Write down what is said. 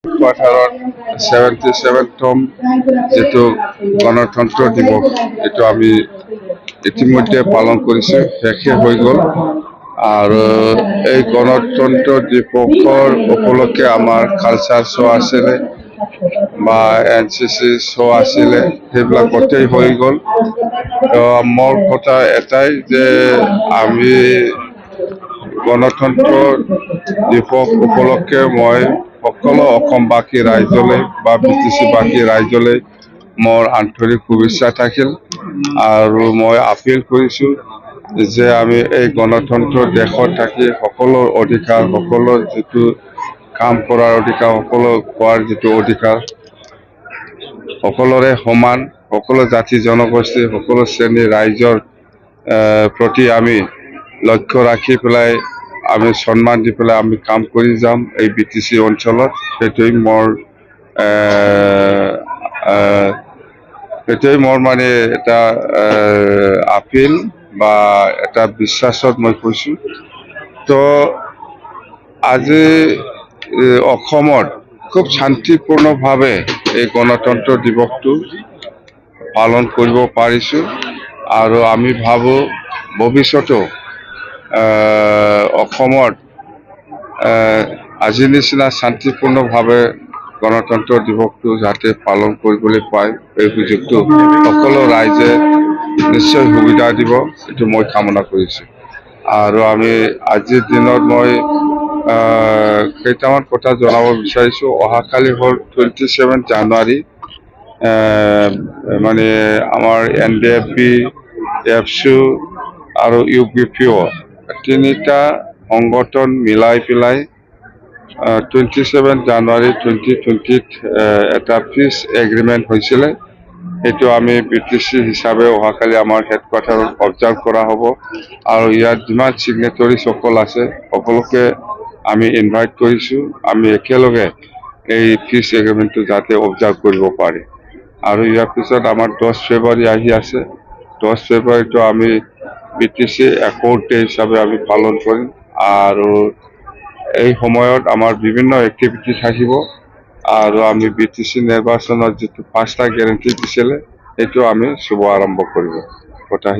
কোৱাৰ্টাৰত 77তম যিটো গণতন্ত্ৰ দিৱস এইটো আমি ইতিমধ্যে পালন কৰিছোঁ, শেষে হৈ গ'ল। আৰু এই গণতন্ত্ৰ দিৱসৰ উপলক্ষে আমাৰ কালচাৰ শ্ব' আছিলে বা NCC শ্ব' আছিলে, সেইবিলাক গোটেই হৈ গ'ল। মোৰ কথা এটাই যে আমি গণতন্ত্ৰ দিৱস উপলক্ষে মই সকলো অসমবাসী ৰাইজলৈ বা BTC-বাসী ৰাইজলৈ মোৰ আন্তৰিক শুভেচ্ছা থাকিল। আৰু মই আপিল কৰিছোঁ যে আমি এই গণতন্ত্ৰ দেশত থাকি সকলোৰ অধিকাৰ, সকলোৰ যিটো কাম কৰাৰ অধিকাৰ, সকলো খোৱাৰ যিটো অধিকাৰ, সকলোৰে সমান, সকলো জাতি জনগোষ্ঠী, সকলো শ্ৰেণীৰ ৰাইজৰ প্ৰতি আমি লক্ষ্য ৰাখি পেলাই আমি সন্মান দি পেলাই আমি কাম কৰি যাম এই BTC অঞ্চলত। সেইটোৱেই মোৰ মানে এটা আপিল বা এটা বিশ্বাসত মই কৈছোঁ। তো আজি অসমত খুব শান্তিপূৰ্ণভাৱে এই গণতন্ত্ৰ দিৱসটো পালন কৰিব পাৰিছোঁ। আৰু আমি ভাবোঁ ভৱিষ্যতেও অসমত আজিৰ নিচিনা শান্তিপূৰ্ণভাৱে গণতন্ত্ৰ দিৱসটো যাতে পালন কৰিবলৈ পায়, এই সুযোগটো সকলো ৰাইজে নিশ্চয় সুবিধা দিব, এইটো মই কামনা কৰিছোঁ। আৰু আমি আজিৰ দিনত মই কেইটামান কথা জনাব বিচাৰিছোঁ। অহাকালি হ'ল 27 জানুৱাৰী। মানে আমাৰ NDFB, ABSU আৰু UPPO তিনিটা সংগঠন মিলাই পেলাই 27 জানুৱাৰী 2020ত এটা পিচ এগ্ৰিমেণ্ট হৈছিলে। সেইটো আমি BTC হিচাপে অহাকালি আমাৰ হেডকোৱাৰ্টাৰত অবজাৰ্ভ কৰা হ'ব। আৰু ইয়াত যিমান চিগনেটৰিসকল আছে সকলোকে আমি ইনভাইট কৰিছোঁ, আমি একেলগে এই পিচ এগ্ৰিমেণ্টটো যাতে অবজাৰ্ভ কৰিব পাৰি। আৰু ইয়াৰ পিছত আমাৰ 10 ফেব্ৰুৱাৰী আহি আছে। 10 ফেব্ৰুৱাৰীটো আমি BTC একৰ্ড ডে হিচাপে আমি পালন কৰিম। আৰু এই সময়ত আমাৰ বিভিন্ন এক্টিভিটি থাকিব। আৰু আমি BTC নিৰ্বাচনত যিটো 5টা গেৰেণ্টি দিছিলে সেইটো আমি শুভ আৰম্ভ কৰিব কথা